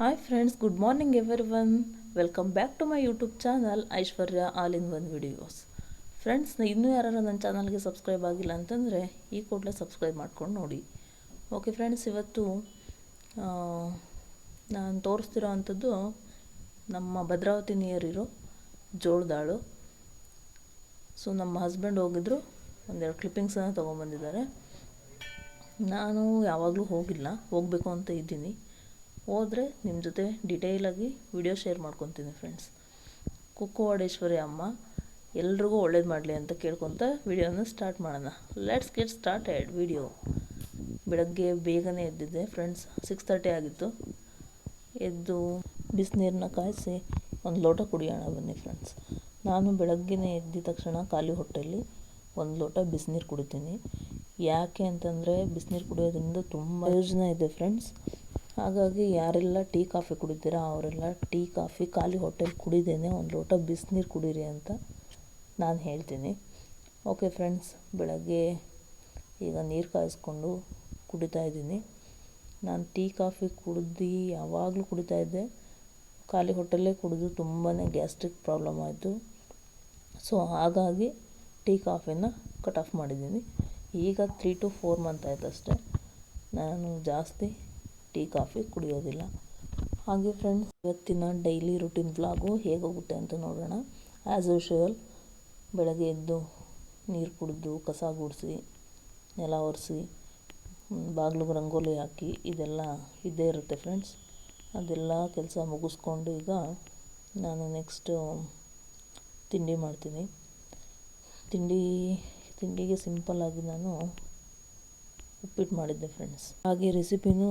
Hi friends, good morning everyone. Welcome back to my YouTube channel Aishwarya all in one videos. Friends, ಇನ್ನೂ ಯಾರು ನನ್ನ ಚಾನಲ್ಗೆ subscribe ಆಗಿಲ್ಲ ಅಂತಂದರೆ ಈ ಕೂಡಲೇ ಸಬ್ಸ್ಕ್ರೈಬ್ ಮಾಡ್ಕೊಂಡು ನೋಡಿ. ಓಕೆ ಫ್ರೆಂಡ್ಸ್, ಇವತ್ತು ನಾನು ತೋರಿಸ್ತಿರೋ ಅಂಥದ್ದು ನಮ್ಮ ಭದ್ರಾವತಿ ನಿಯರ್ ಇರೋ ಜೋಳದಾಳು. ಸೊ ನಮ್ಮ ಹಸ್ಬೆಂಡ್ ಹೋಗಿದ್ರು, ಒಂದೆರಡು ಕ್ಲಿಪ್ಪಿಂಗ್ಸನ್ನು ತೊಗೊಂಬಂದಿದ್ದಾರೆ. ನಾನು ಯಾವಾಗಲೂ ಹೋಗಿಲ್ಲ, ಹೋಗಬೇಕು ಅಂತ ಇದ್ದೀನಿ. ಹೋದರೆ ನಿಮ್ಮ ಜೊತೆ ಡಿಟೇಲಾಗಿ ವಿಡಿಯೋ ಶೇರ್ ಮಾಡ್ಕೊತೀನಿ ಫ್ರೆಂಡ್ಸ್. ಕುಕ್ಕುವಾಡೇಶ್ವರಿ ಅಮ್ಮ ಎಲ್ರಿಗೂ ಒಳ್ಳೇದು ಮಾಡಲಿ ಅಂತ ಕೇಳ್ಕೊತ ವಿಡಿಯೋನ ಸ್ಟಾರ್ಟ್ ಮಾಡೋಣ. Let's get started video. ಬೆಳಗ್ಗೆ ಬೇಗನೆ ಎದ್ದಿದ್ದೆ ಫ್ರೆಂಡ್ಸ್, 6:30 ಆಗಿತ್ತು. ಎದ್ದು ಬಿಸಿನೀರನ್ನ ಕಾಯಿಸಿ ಒಂದು ಲೋಟ ಕುಡಿಯೋಣ ಬನ್ನಿ ಫ್ರೆಂಡ್ಸ್. ನಾನು ಬೆಳಗ್ಗೆನೇ ಎದ್ದ ತಕ್ಷಣ ಖಾಲಿ ಹೊಟ್ಟೆಯಲ್ಲಿ ಒಂದು ಲೋಟ ಬಿಸಿನೀರು ಕುಡಿತೀನಿ. ಯಾಕೆ ಅಂತಂದರೆ ಬಿಸಿನೀರು ಕುಡಿಯೋದ್ರಿಂದ ತುಂಬ ಪ್ರಯೋಜನ ಇದೆ ಫ್ರೆಂಡ್ಸ್. ಹಾಗಾಗಿ ಯಾರೆಲ್ಲ ಟೀ ಕಾಫಿ ಕುಡಿತೀರಾ ಅವರೆಲ್ಲ ಟೀ ಕಾಫಿ ಖಾಲಿ ಹೊಟ್ಟೆಲಿ ಕುಡಿದೇನೆ ಒಂದು ಲೋಟ ಬಿಸಿನೀರು ಕುಡೀರಿ ಅಂತ ನಾನು ಹೇಳ್ತೀನಿ. ಓಕೆ ಫ್ರೆಂಡ್ಸ್, ಬೆಳಗ್ಗೆ ಈಗ ನೀರು ಕಾಯಿಸ್ಕೊಂಡು ಕುಡಿತಾ ಇದ್ದೀನಿ. ನಾನು ಟೀ ಕಾಫಿ ಕುಡ್ದು ಯಾವಾಗಲೂ ಕುಡಿತಾಯಿದ್ದೆ. ಖಾಲಿ ಹೊಟ್ಟೆಲ್ಲೇ ಕುಡಿದು ತುಂಬಾ ಗ್ಯಾಸ್ಟ್ರಿಕ್ ಪ್ರಾಬ್ಲಮ್ ಆಯಿತು. ಸೊ ಹಾಗಾಗಿ ಟೀ ಕಾಫಿನ ಕಟ್ ಆಫ್ ಮಾಡಿದ್ದೀನಿ. ಈಗ 3 to 4 ಮಂತ್ ಆಯ್ತು ಅಷ್ಟೇ, ನಾನು ಜಾಸ್ತಿ ಟೀ ಕಾಫಿ ಕುಡಿಯೋದಿಲ್ಲ. ಹಾಗೆ ಫ್ರೆಂಡ್ಸ್, ಇವತ್ತಿನ ಡೈಲಿ ರುಟೀನ್ ವ್ಲಾಗು ಹೇಗೋಗುತ್ತೆ ಅಂತ ನೋಡೋಣ. ಆ್ಯಸ್ ಯೂಶುವಲ್ ಬೆಳಗ್ಗೆ ಎದ್ದು ನೀರು ಕುಡಿದು ಕಸ ಗುಡಿಸಿ ನೆಲ ಒರೆಸಿ ಬಾಗಿಲಿಗೆ ರಂಗೋಲಿ ಹಾಕಿ ಇದೆಲ್ಲ ಇದ್ದೇ ಇರುತ್ತೆ ಫ್ರೆಂಡ್ಸ್. ಅದೆಲ್ಲ ಕೆಲಸ ಮುಗಿಸ್ಕೊಂಡು ಈಗ ನಾನು ನೆಕ್ಸ್ಟು ತಿಂಡಿ ಮಾಡ್ತೀನಿ. ತಿಂಡಿಗೆ ಸಿಂಪಲ್ಲಾಗಿ ನಾನು ಉಪ್ಪಿಟ್ಟು ಮಾಡಿದ್ದೆ ಫ್ರೆಂಡ್ಸ್. ಹಾಗೆ ರೆಸಿಪಿನೂ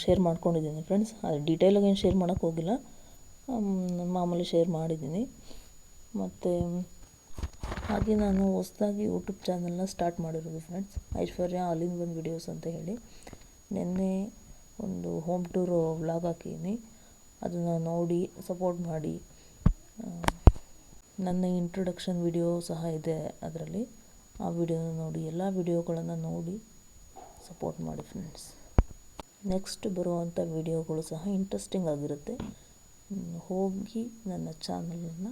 ಶೇರ್ ಮಾಡ್ಕೊಂಡಿದ್ದೀನಿ ಫ್ರೆಂಡ್ಸ್. ಅದು ಡೀಟೇಲಾಗಿ ಏನು ಶೇರ್ ಮಾಡೋಕ್ಕೆ ಹೋಗಿಲ್ಲ, ಮಾಮೂಲಿ ಶೇರ್ ಮಾಡಿದ್ದೀನಿ. ಮತ್ತು ಹಾಗೆ ನಾನು ಹೊಸದಾಗಿ ಯೂಟ್ಯೂಬ್ ಚಾನಲ್ನ ಸ್ಟಾರ್ಟ್ ಮಾಡಿರೋದು friends, Aishwarya all in one videos ಅಂತ ಹೇಳಿ. ನಿನ್ನೆ ಒಂದು ಹೋಮ್ ಟೂರ್ ವ್ಲಾಗ್ ಹಾಕಿದ್ದೀನಿ, ಅದನ್ನು ನೋಡಿ ಸಪೋರ್ಟ್ ಮಾಡಿ. ನನ್ನ ಇಂಟ್ರೊಡಕ್ಷನ್ ವಿಡಿಯೋ ಸಹ ಇದೆ ಅದರಲ್ಲಿ, ಆ ವಿಡಿಯೋನ ನೋಡಿ, ಎಲ್ಲ ವಿಡಿಯೋಗಳನ್ನು ನೋಡಿ ಸಪೋರ್ಟ್ ಮಾಡಿ ಫ್ರೆಂಡ್ಸ್. ನೆಕ್ಸ್ಟ್ ಬರುವಂಥ ವಿಡಿಯೋಗಳು ಸಹ ಇಂಟ್ರೆಸ್ಟಿಂಗ್ ಆಗಿರುತ್ತೆ, ಹೋಗಿ ನನ್ನ ಚಾನಲನ್ನು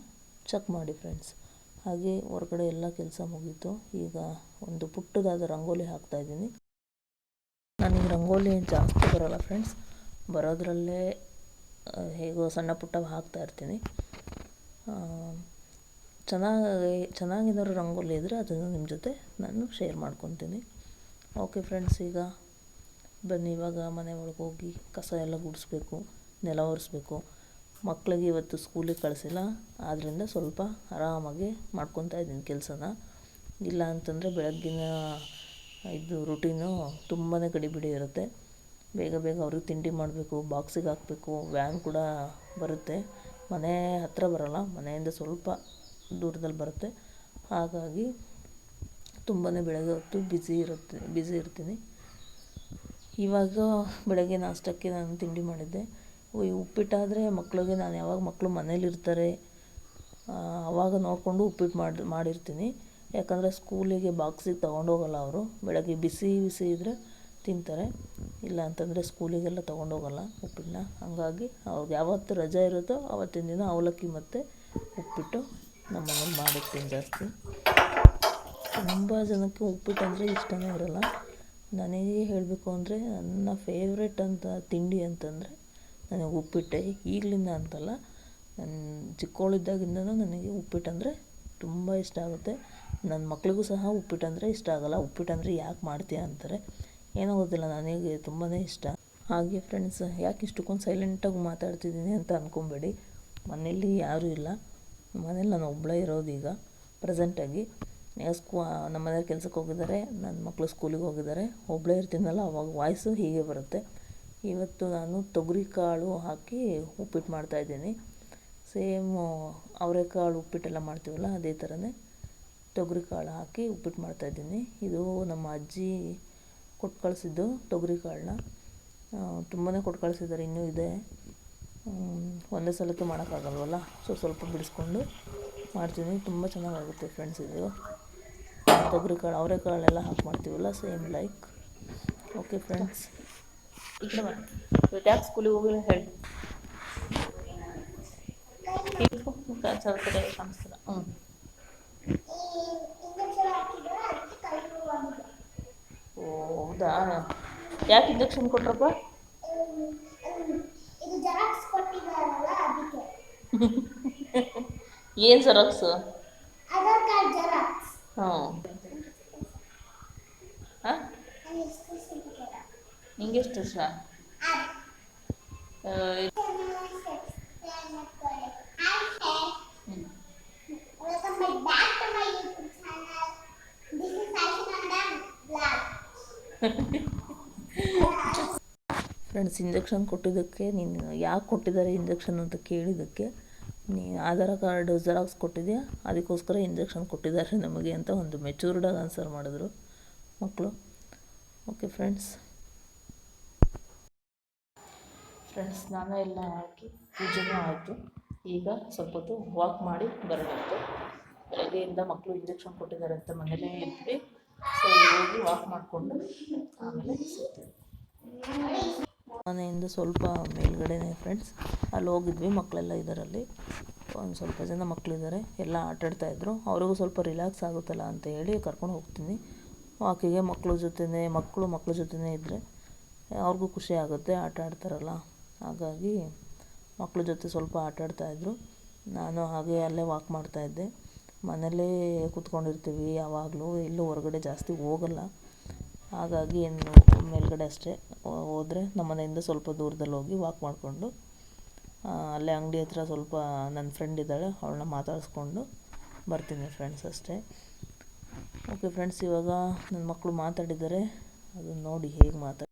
ಚೆಕ್ ಮಾಡಿ ಫ್ರೆಂಡ್ಸ್. ಹಾಗೆ ಹೊರಗಡೆ ಎಲ್ಲ ಕೆಲಸ ಮುಗೀತು. ಈಗ ಒಂದು ಪುಟ್ಟದಾದ ರಂಗೋಲಿ ಹಾಕ್ತಾಯಿದ್ದೀನಿ. ನನಗೆ ರಂಗೋಲಿ ಜಾಸ್ತಿ ಬರೋಲ್ಲ ಫ್ರೆಂಡ್ಸ್, ಬರೋದ್ರಲ್ಲೇ ಹೇಗೋ ಸಣ್ಣ ಪುಟ್ಟ ಹಾಕ್ತಾಯಿರ್ತೀನಿ. ಚೆನ್ನಾಗಿರೋ ರಂಗೋಲಿ ಇದ್ದರೆ ಅದನ್ನು ನಿಮ್ಮ ಜೊತೆ ನಾನು ಶೇರ್ ಮಾಡ್ಕೊತೀನಿ. ಓಕೆ ಫ್ರೆಂಡ್ಸ್, ಈಗ ಬನ್ನಿ ಇವಾಗ ಮನೆ ಒಳಗೆ ಹೋಗಿ ಕಸ ಎಲ್ಲ ಗುಡಿಸ್ಬೇಕು, ನೆಲ ಒರೆಸ್ಬೇಕು. ಮಕ್ಕಳಿಗೆ ಇವತ್ತು ಸ್ಕೂಲಿಗೆ ಕಳಿಸಿಲ್ಲ, ಆದ್ದರಿಂದ ಸ್ವಲ್ಪ ಆರಾಮಾಗಿ ಮಾಡ್ಕೊತಾ ಇದ್ದೀನಿ ಕೆಲಸನ. ಇಲ್ಲ ಅಂತಂದರೆ ಬೆಳಗ್ಗಿನ ಇದು ರುಟೀನು ತುಂಬಾ ಗಡಿಬಿಡಿ ಇರುತ್ತೆ. ಬೇಗ ಬೇಗ ಅವ್ರಿಗೆ ತಿಂಡಿ ಮಾಡಬೇಕು, ಬಾಕ್ಸಿಗೆ ಹಾಕಬೇಕು. ವ್ಯಾನ್ ಕೂಡ ಬರುತ್ತೆ, ಮನೆ ಹತ್ತಿರ ಬರೋಲ್ಲ, ಮನೆಯಿಂದ ಸ್ವಲ್ಪ ದೂರದಲ್ಲಿ ಬರುತ್ತೆ. ಹಾಗಾಗಿ ತುಂಬಾ ಬೆಳಗ್ಗೆ ಹೊತ್ತು ಬ್ಯುಸಿ ಇರ್ತೀನಿ. ಇವಾಗ ಬೆಳಗ್ಗೆ ನಾಷ್ಟಕ್ಕೆ ನಾನು ತಿಂಡಿ ಮಾಡಿದ್ದೆ. ಉಪ್ಪಿಟ್ಟಾದರೆ ಮಕ್ಕಳಿಗೆ ನಾನು ಯಾವಾಗ ಮಕ್ಕಳು ಮನೇಲಿರ್ತಾರೆ ಆವಾಗ ನೋಡಿಕೊಂಡು ಉಪ್ಪಿಟ್ಟು ಮಾಡಿರ್ತೀನಿ. ಯಾಕಂದರೆ ಸ್ಕೂಲಿಗೆ ಬಾಕ್ಸಿಗೆ ತೊಗೊಂಡೋಗಲ್ಲ ಅವರು. ಬೆಳಗ್ಗೆ ಬಿಸಿ ಇದ್ದರೆ ತಿಂತಾರೆ, ಇಲ್ಲ ಅಂತಂದರೆ ಸ್ಕೂಲಿಗೆಲ್ಲ ತೊಗೊಂಡೋಗಲ್ಲ ಉಪ್ಪಿಟ್ಟನ್ನ. ಹಾಗಾಗಿ ಅವ್ರಿಗೆ ಯಾವತ್ತು ರಜೆ ಇರುತ್ತೋ ಆವತ್ತಿನ ದಿನ ಅವಲಕ್ಕಿ ಮತ್ತು ಉಪ್ಪಿಟ್ಟು ನಮ್ಮ ಮನೇಲಿ ಮಾಡಿರ್ತೀನಿ ಜಾಸ್ತಿ. ತುಂಬ ಜನಕ್ಕೆ ಉಪ್ಪಿಟ್ಟು ಅಂದರೆ ಇಷ್ಟನೇ ಇರೋಲ್ಲ. ನನಗೆ ಹೇಳಬೇಕು ಅಂದರೆ ನನ್ನ ಫೇವ್ರೆಟ್ ಅಂತ ತಿಂಡಿ ಅಂತಂದರೆ ನನಗೆ ಉಪ್ಪಿಟ್ಟೆ. ಈಗಲಿಂದ ಅಂತಲ್ಲ, ನನ್ನ ಚಿಕ್ಕವಳಿದ್ದಾಗಿಂದನೂ ನನಗೆ ಉಪ್ಪಿಟ್ಟು ಅಂದರೆ ತುಂಬ ಇಷ್ಟ ಆಗುತ್ತೆ. ನನ್ನ ಮಕ್ಳಿಗೂ ಸಹ ಉಪ್ಪಿಟ್ಟು ಅಂದರೆ ಇಷ್ಟ ಆಗೋಲ್ಲ. ಉಪ್ಪಿಟ್ಟು ಅಂದರೆ ಯಾಕೆ ಮಾಡ್ತೀಯ ಅಂತಾರೆ, ಏನೋ ಗೊತ್ತಿಲ್ಲ, ನನಗೆ ತುಂಬಾ ಇಷ್ಟ. ಹಾಗೆ ಫ್ರೆಂಡ್ಸ್, ಯಾಕೆ ಇಷ್ಟಕ್ಕೊಂದು ಸೈಲೆಂಟಾಗಿ ಮಾತಾಡ್ತಿದ್ದೀನಿ ಅಂತ ಅಂದ್ಕೊಬೇಡಿ. ಮನೇಲಿ ಯಾರೂ ಇಲ್ಲ, ಮನೇಲಿ ನಾನು ಒಬ್ಬಳೇ ಇರೋದು ಈಗ ಪ್ರೆಸೆಂಟಾಗಿ. ನಮ್ಮ ಮನೆಯವ್ರು ಕೆಲಸಕ್ಕೆ ಹೋಗಿದ್ದಾರೆ, ನನ್ನ ಮಕ್ಕಳು ಸ್ಕೂಲಿಗೆ ಹೋಗಿದ್ದಾರೆ. ಒಬ್ಬಳೇ ಇರ್ತೀನಲ್ಲ, ಅವಾಗ ವಾಯ್ಸು ಹೀಗೆ ಬರುತ್ತೆ. ಇವತ್ತು ನಾನು ತೊಗರಿಕಾಳು ಹಾಕಿ ಉಪ್ಪಿಟ್ಟು ಮಾಡ್ತಾಯಿದ್ದೀನಿ. ಸೇಮು ಅವರೆಕಾಳು ಉಪ್ಪಿಟ್ಟೆಲ್ಲ ಮಾಡ್ತೀವಲ್ಲ ಅದೇ ಥರನೇ ತೊಗರಿಕಾಳು ಹಾಕಿ ಉಪ್ಪಿಟ್ಟು ಮಾಡ್ತಾಯಿದ್ದೀನಿ. ಇದು ನಮ್ಮ ಅಜ್ಜಿ ಕೊಟ್ಟು ಕಳಿಸಿದ್ದು ತೊಗರಿಕಾಳನ್ನ, ತುಂಬಾ ಕೊಟ್ಟು ಕಳಿಸಿದ್ದಾರೆ, ಇನ್ನೂ ಇದೆ. ಒಂದೇ ಸಲಕ್ಕೆ ಮಾಡೋಕ್ಕಾಗಲ್ವಲ್ಲ, ಸ್ವಲ್ಪ ಬಿಡಿಸ್ಕೊಂಡು ಮಾಡ್ತೀನಿ. ತುಂಬ ಚೆನ್ನಾಗಾಗುತ್ತೆ ಫ್ರೆಂಡ್ಸ್. ಇದು ತೊಗರಿಕಾಳು ಅವರೆಕಾಳೆಲ್ಲ ಹಾಕಿ ಮಾಡ್ತೀವಲ್ಲ, ಸೇಮ್ ಲೈಕ್. ಓಕೆ ಫ್ರೆಂಡ್ಸ್, ಈ ಕಡೆ ಬನ್ನಿ. ಇವತ್ತು ಯಾಕೆ ಸ್ಕೂಲಿಗೆ ಹೋಗಿಲ್ಲ ಹೇಳಿ. ಸ್ವಲ್ಪ ಕಾಣಿಸ್ತಿಲ್ಲ. ಹ್ಞೂ. ಓ ಹೌದಾ, ಯಾಕೆ ಇಂಜೆಕ್ಷನ್ ಕೊಟ್ರಪ್ಪ? ಏನು ಜೆರಾಕ್ಸು? ಹ್ಞೂ. ಹಾಂ, ನಿಂಗೆಷ್ಟು ವರ್ಷ? ಫ್ರೆಂಡ್ಸ್, ಇಂಜೆಕ್ಷನ್ ಕೊಟ್ಟಿದ್ದಕ್ಕೆ, ನೀನು ಯಾಕೆ ಕೊಟ್ಟಿದ್ದಾರೆ ಇಂಜೆಕ್ಷನ್ ಅಂತ ಕೇಳಿದ್ದಕ್ಕೆ, ನೀ ಆಧಾರ್ ಕಾರ್ಡ್ ಜೆರಾಕ್ಸ್ ಕೊಟ್ಟಿದ್ಯಾ, ಅದಕ್ಕೋಸ್ಕರ ಇಂಜೆಕ್ಷನ್ ಕೊಟ್ಟಿದ್ದಾರೆ ನಮಗೆ ಅಂತ ಒಂದು ಮೆಚೂರ್ಡಾಗಿ ಆನ್ಸರ್ ಮಾಡಿದ್ರು ಮಕ್ಕಳು. ಓಕೆ ಫ್ರೆಂಡ್ಸ್, ಸ್ನಾನ ಎಲ್ಲ ಹಾಕಿ ಪೂಜೆನೂ ಆಯಿತು. ಈಗ ಸ್ವಲ್ಪ ಹೊತ್ತು ವಾಕ್ ಮಾಡಿ ಬರಬೇಕು. ಬೆಳಗ್ಗೆಯಿಂದ ಮಕ್ಕಳು ಇಂಜೆಕ್ಷನ್ ಕೊಟ್ಟಿದ್ದಾರೆ ಅಂತ ಮನೇಲೇ ಇದ್ವಿ. ಸೊ ಹೋಗಿ ವಾಕ್ ಮಾಡಿಕೊಂಡು ಆಮೇಲೆ ಸಿಗ್ತೀವಿ. ಮನೆಯಿಂದ ಸ್ವಲ್ಪ ಮೇಲ್ಗಡೆನೇ ಫ್ರೆಂಡ್ಸ್, ಅಲ್ಲಿ ಹೋಗಿದ್ವಿ. ಮಕ್ಕಳೆಲ್ಲ ಇದ್ದಾರಲ್ಲಿ, ಒಂದು ಸ್ವಲ್ಪ ಜನ ಮಕ್ಕಳಿದ್ದಾರೆ, ಎಲ್ಲ ಆಟಾಡ್ತಾಯಿದ್ರು. ಅವ್ರಿಗೂ ಸ್ವಲ್ಪ ರಿಲ್ಯಾಕ್ಸ್ ಆಗುತ್ತಲ್ಲ ಅಂತ ಹೇಳಿ ಕರ್ಕೊಂಡು ಹೋಗ್ತೀನಿ ವಾಕಿಗೆ. ಮಕ್ಕಳ ಜೊತೆನೇ ಇದ್ದರೆ ಅವ್ರಿಗೂ ಖುಷಿ ಆಗುತ್ತೆ, ಆಟ ಆಡ್ತಾರಲ್ಲ. ಹಾಗಾಗಿ ಮಕ್ಕಳ ಜೊತೆ ಸ್ವಲ್ಪ ಆಟಾಡ್ತಾಯಿದ್ರು. ನಾನು ಹಾಗೆ ಅಲ್ಲೇ ವಾಕ್ ಮಾಡ್ತಾಯಿದ್ದೆ. ಮನೇಲೇ ಕೂತ್ಕೊಂಡಿರ್ತೀವಿ ಯಾವಾಗಲೂ, ಎಲ್ಲೂ ಹೊರಗಡೆ ಜಾಸ್ತಿ ಹೋಗಲ್ಲ. ಹಾಗಾಗಿ ಏನು ಮೇಲ್ಗಡೆ ಅಷ್ಟೇ ಹೋದರೆ ನಮ್ಮ ಮನೆಯಿಂದ ಸ್ವಲ್ಪ ದೂರದಲ್ಲಿ ಹೋಗಿ ವಾಕ್ ಮಾಡಿಕೊಂಡು ಅಲ್ಲೇ ಅಂಗಡಿ ಹತ್ರ ಸ್ವಲ್ಪ ನನ್ನ ಫ್ರೆಂಡ್ ಇದ್ದಾಳೆ, ಅವಳನ್ನ ಮಾತಾಡಿಸ್ಕೊಂಡು ಬರ್ತೀನಿ ಫ್ರೆಂಡ್ಸ್ ಅಷ್ಟೇ. ಓಕೆ ಫ್ರೆಂಡ್ಸ್, ಇವಾಗ ನನ್ನ ಮಕ್ಕಳು ಮಾತಾಡಿದ್ದಾರೆ, ಅದನ್ನು ನೋಡಿ ಹೇಗೆ ಮಾತಾಡಿ.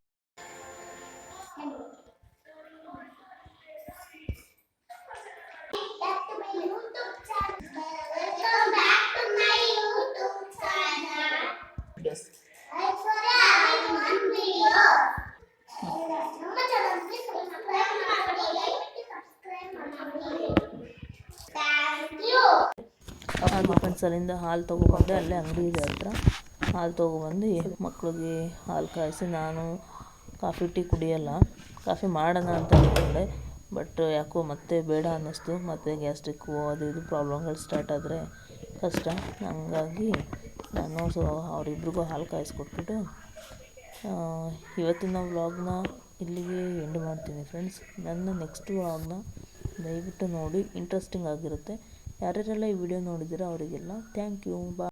ಹಾಗೆ ಫ್ರೆಂಡ್ಸ್, ಅಲ್ಲಿಂದ ಹಾಲು ತೊಗೊಬಂದೆ. ಅಲ್ಲೇ ಅಂಗಡಿ ಇದೆ ಹತ್ರ. ಹಾಲು ತೊಗೊಬಂದು ಮಕ್ಕಳಿಗೆ ಹಾಲು ಕಾಯಿಸಿ, ನಾನು ಕಾಫಿ ಟೀ ಕುಡಿಯೋಲ್ಲ. ಕಾಫಿ ಮಾಡೋಣ ಅಂತ ಅಂದ್ಕೊಂಡೆ, ಬಟ್ ಯಾಕೋ ಮತ್ತೆ ಬೇಡ ಅನ್ನಿಸ್ತು. ಮತ್ತು ಗ್ಯಾಸ್ಟ್ರಿಕ್ಕು ಅದು ಇದು ಪ್ರಾಬ್ಲಮ್ಗಳು ಸ್ಟಾರ್ಟ್ ಆದರೆ ಕಷ್ಟ. ಹಂಗಾಗಿ ನಾನು ಅವರಿಬ್ರಿಗೂ ಹಾಲು ಕಾಯಿಸ್ಕೊಟ್ಬಿಟ್ಟು ಇವತ್ತಿನ ವ್ಲಾಗ್ನ ಇಲ್ಲಿಗೆ ಎಂಡ್ ಮಾಡ್ತೀನಿ ಫ್ರೆಂಡ್ಸ್. ನನ್ನ ನೆಕ್ಸ್ಟ್ ವ್ಲಾಗ್ನ ದಯವಿಟ್ಟು ನೋಡಿ, ಇಂಟ್ರೆಸ್ಟಿಂಗ್ ಆಗಿರುತ್ತೆ. ಯಾರ್ಯಾರೆಲ್ಲ ಈ ವಿಡಿಯೋ ನೋಡಿದ್ದೀರೋ ಅವರಿಗೆಲ್ಲ ಥ್ಯಾಂಕ್ ಯು. ಬಾಯ್.